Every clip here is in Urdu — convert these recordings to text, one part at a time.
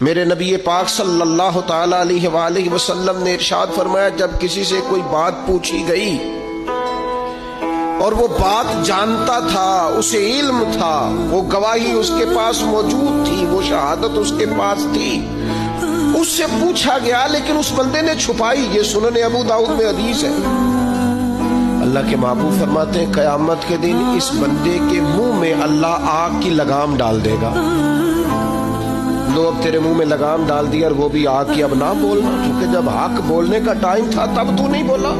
میرے نبی پاک صلی اللہ تعالی علیہ وآلہ وسلم نے ارشاد فرمایا، جب کسی سے کوئی بات پوچھی گئی اور وہ بات جانتا تھا، اسے علم تھا، وہ گواہی اس کے پاس موجود تھی، وہ شہادت اس کے پاس تھی، اس سے پوچھا گیا لیکن اس بندے نے چھپائی، یہ سنن ابو داؤد میں حدیث ہے، اللہ کے محبوب فرماتے ہیں قیامت کے دن اس بندے کے منہ میں اللہ آگ کی لگام ڈال دے گا۔ لو اب تیرے منہ میں لگام ڈال دی اور وہ بھی آگ کی، اب نہ بولنا، کیونکہ جب حق بولنے کا ٹائم تھا تب تو نہیں بولا،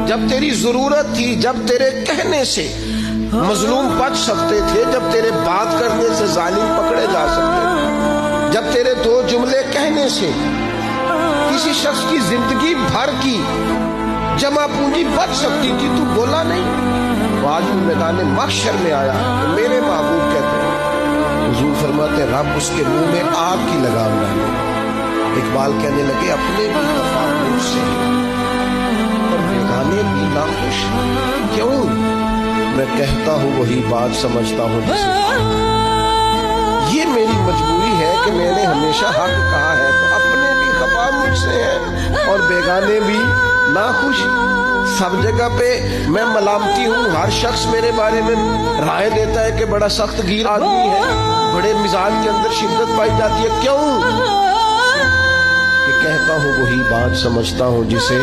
جب تیری ضرورت تھی، جب تیرے کہنے سے مظلوم بچ سکتے تھے، جب تیرے بات کرنے سے ظالم پکڑے جا سکتے تھے، جب تیرے دو جملے کہنے سے کسی شخص کی زندگی بھر کی جمع پونجی بچ سکتی تھی، تو بولا نہیں۔ آج وہ میدان محشر میں آیا تو میرے محبوب کہتے ہیں، حضور فرماتے ہیں رب اس کے منہ میں آگ کی لگام ڈالے۔ اقبال کہنے لگے اپنے بھی خفا مجھ سے اور بیگانے بھی ناخوش، کیوں؟ میں کہتا ہوں وہی بات سمجھتا ہوں جسے، یہ میری مجبوری ہے کہ میں نے ہمیشہ حق کہا ہے، تو اپنے بھی خفا مجھ سے ہیں اور بیگانے بھی ناخوش۔ سب جگہ پہ میں ملامتی ہوں، ہر شخص میرے بارے میں رائے دیتا ہے کہ بڑا سخت گیر آدمی ہے، بڑے مزاج کے اندر شدت پائی جاتی ہے، کیوں؟ کہ کہتا ہوں وہی بات سمجھتا ہوں جسے